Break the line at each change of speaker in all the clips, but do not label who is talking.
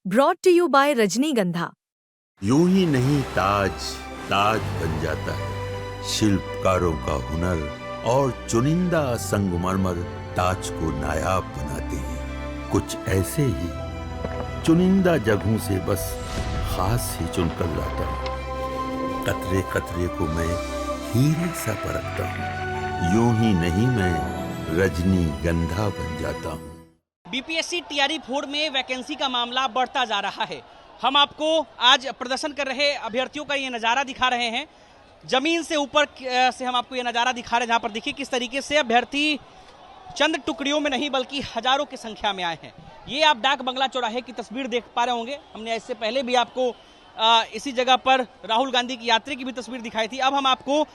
Brought to you bye रजनीगंधा।
यूं ही नहीं ताज ताज बन जाता है, शिल्पकारों का हुनर और चुनिंदा संगमरमर ताज को नायाब बनाते हैं। कुछ ऐसे ही चुनिंदा जगहों से बस खास ही चुनकर लाता हूँ। कतरे कतरे को मैं हीरे सा परखता हूँ। यूं ही नहीं मैं रजनीगंधा बन जाता हूँ।
बीपीएससी टीआरई 4 में वैकेंसी का मामला बढ़ता जा रहा है। हम आपको आज प्रदर्शन कर रहे अभ्यर्थियों का ये नज़ारा दिखा रहे हैं। जमीन से ऊपर से हम आपको ये नज़ारा दिखा रहे हैं, जहाँ पर देखिए किस तरीके से अभ्यर्थी चंद टुकड़ियों में नहीं बल्कि हजारों की संख्या में आए हैं। ये आप डाक बंगला चौराहे की तस्वीर देख पा रहे होंगे। हमने इससे पहले भी आपको इसी जगह पर राहुल गांधी की यात्रा की भी तस्वीर दिखाई थी। अब हम आपको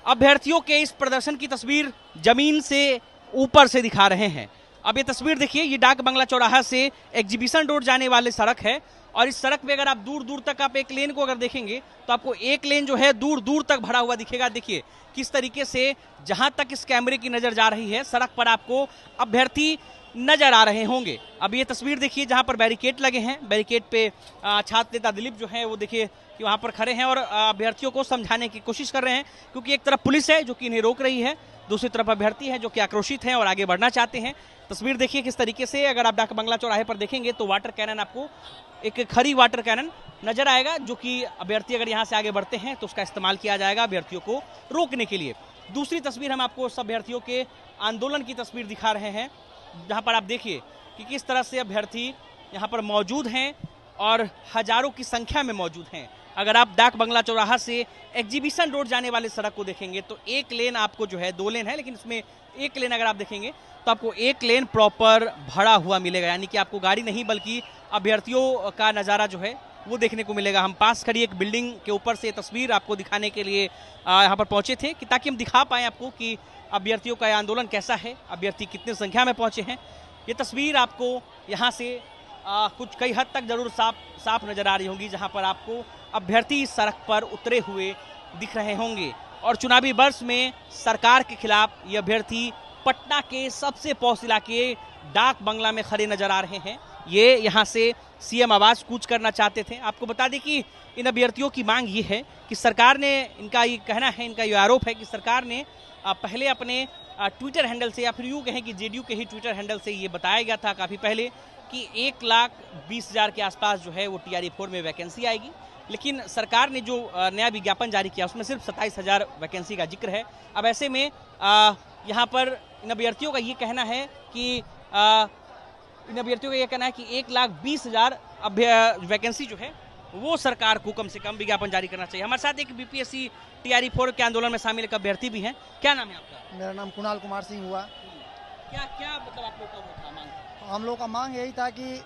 अभ्यर्थियों के इस प्रदर्शन की तस्वीर जमीन से ऊपर से दिखा रहे हैं। अब ये तस्वीर देखिए, ये डाक बंगला चौराहा से एग्जीबिशन रोड जाने वाली सड़क है और इस सड़क पे अगर आप दूर दूर तक आप एक लेन को अगर देखेंगे तो आपको एक लेन जो है दूर दूर तक भरा हुआ दिखेगा। देखिए किस तरीके से जहां तक इस कैमरे की नजर जा रही है सड़क पर आपको अभ्यर्थी नजर आ रहे होंगे। अब ये तस्वीर देखिए जहां पर बैरिकेड लगे हैं, बैरिकेड पे छात्र नेता दिलीप जो है वो देखिए कि वहां पर खड़े हैं और अभ्यर्थियों को समझाने की कोशिश कर रहे हैं, क्योंकि एक तरफ पुलिस है जो कि इन्हें रोक रही है, दूसरी तरफ अभ्यर्थी हैं जो कि आक्रोशित हैं और आगे बढ़ना चाहते हैं। तस्वीर देखिए किस तरीके से, अगर आप डाक बंगला चौराहे पर देखेंगे तो वाटर कैनन, आपको एक खरी वाटर कैनन नजर आएगा, जो कि अभ्यर्थी अगर यहाँ से आगे बढ़ते हैं तो उसका इस्तेमाल किया जाएगा अभ्यर्थियों को रोकने के लिए। दूसरी तस्वीर हम आपको उस अभ्यर्थियों के आंदोलन की तस्वीर दिखा रहे हैं, जहाँ पर आप देखिए कि किस तरह से अभ्यर्थी यहाँ पर मौजूद हैं और हजारों की संख्या में मौजूद हैं। अगर आप डाक बंगला चौराहा से एग्जीबिशन रोड जाने वाली सड़क को देखेंगे तो एक लेन आपको जो है, 2 लेन है लेकिन इसमें एक लेन अगर आप देखेंगे तो आपको एक लेन प्रॉपर भरा हुआ मिलेगा, यानी कि आपको गाड़ी नहीं बल्कि अभ्यर्थियों का नज़ारा जो है वो देखने को मिलेगा। हम पास खड़ी एक बिल्डिंग के ऊपर से तस्वीर आपको दिखाने के लिए यहाँ पर पहुँचे थे कि ताकि हम दिखा पाएँ आपको कि अभ्यर्थियों का आंदोलन कैसा है, अभ्यर्थी कितनी संख्या में पहुँचे हैं। ये तस्वीर आपको यहाँ से कुछ कई हद तक जरूर साफ नजर आ रही होंगी, जहां पर आपको अभ्यर्थी सड़क पर उतरे हुए दिख रहे होंगे। और चुनावी वर्ष में सरकार के खिलाफ ये अभ्यर्थी पटना के सबसे पॉश इलाके डाक बंगला में खड़े नजर आ रहे हैं। ये यहाँ से सीएम आवास कूच करना चाहते थे। आपको बता दें कि इन अभ्यर्थियों की मांग ये है कि सरकार ने, इनका ये कहना है, इनका ये आरोप है कि सरकार ने पहले अपने ट्विटर हैंडल से, या फिर यूँ कहें कि जेडीयू के ही ट्विटर हैंडल से ये बताया गया था काफ़ी पहले कि 1,20,000 के आसपास जो है वो टीआरई 4 में वैकेंसी आएगी, लेकिन सरकार ने जो नया विज्ञापन जारी किया उसमें सिर्फ 27,000 वैकेंसी का जिक्र है। अब ऐसे में यहाँ पर इन अभ्यर्थियों का ये कहना है कि 1,20,000 वैकेंसी जो है वो सरकार को कम से कम विज्ञापन जारी करना चाहिए। हमारे साथ एक बीपीएससी टीआरई 4 के आंदोलन में शामिल एक अभ्यर्थी भी हैं। क्या नाम है आपका?
मेरा नाम कुणाल कुमार सिंह हुआ।
क्या मतलब आप लोग का वो था मांग?
हम लोग का मांग यही था कि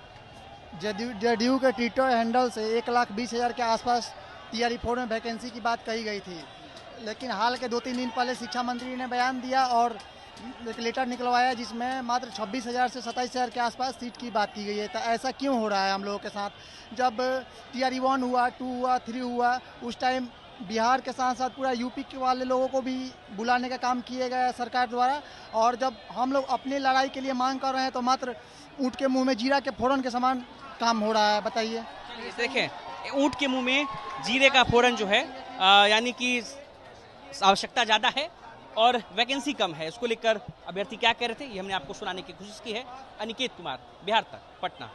जेडीयू के ट्विटर हैंडल से 1,20,000 के आसपास टीआरई 4 में वैकेंसी की बात कही गई थी, लेकिन हाल के 2-3 दिन पहले शिक्षा मंत्री ने बयान दिया और एक लेटर निकलवाया जिसमें मात्र 26,000 से 27,000 के आसपास सीट की बात की गई है। तो ऐसा क्यों हो रहा है हम लोगों के साथ? जब टीआरई 1 हुआ, 2 हुआ, 3 हुआ, उस टाइम बिहार के साथ साथ पूरा यूपी के वाले लोगों को भी बुलाने का काम किया गया है सरकार द्वारा, और जब हम लोग अपनी लड़ाई के लिए मांग कर रहे हैं तो मात्र ऊँट के मुंह में जीरा के फोरन के समान काम हो रहा है। बताइए।
देखें, ऊँट के मुंह में जीरे का फोरन जो है, यानी कि आवश्यकता ज़्यादा है और वैकेंसी कम है। इसको लेकर अभ्यर्थी क्या कह रहे थे ये हमने आपको सुनाने की कोशिश की है। अनिकेत कुमार, बिहार तक, पटना।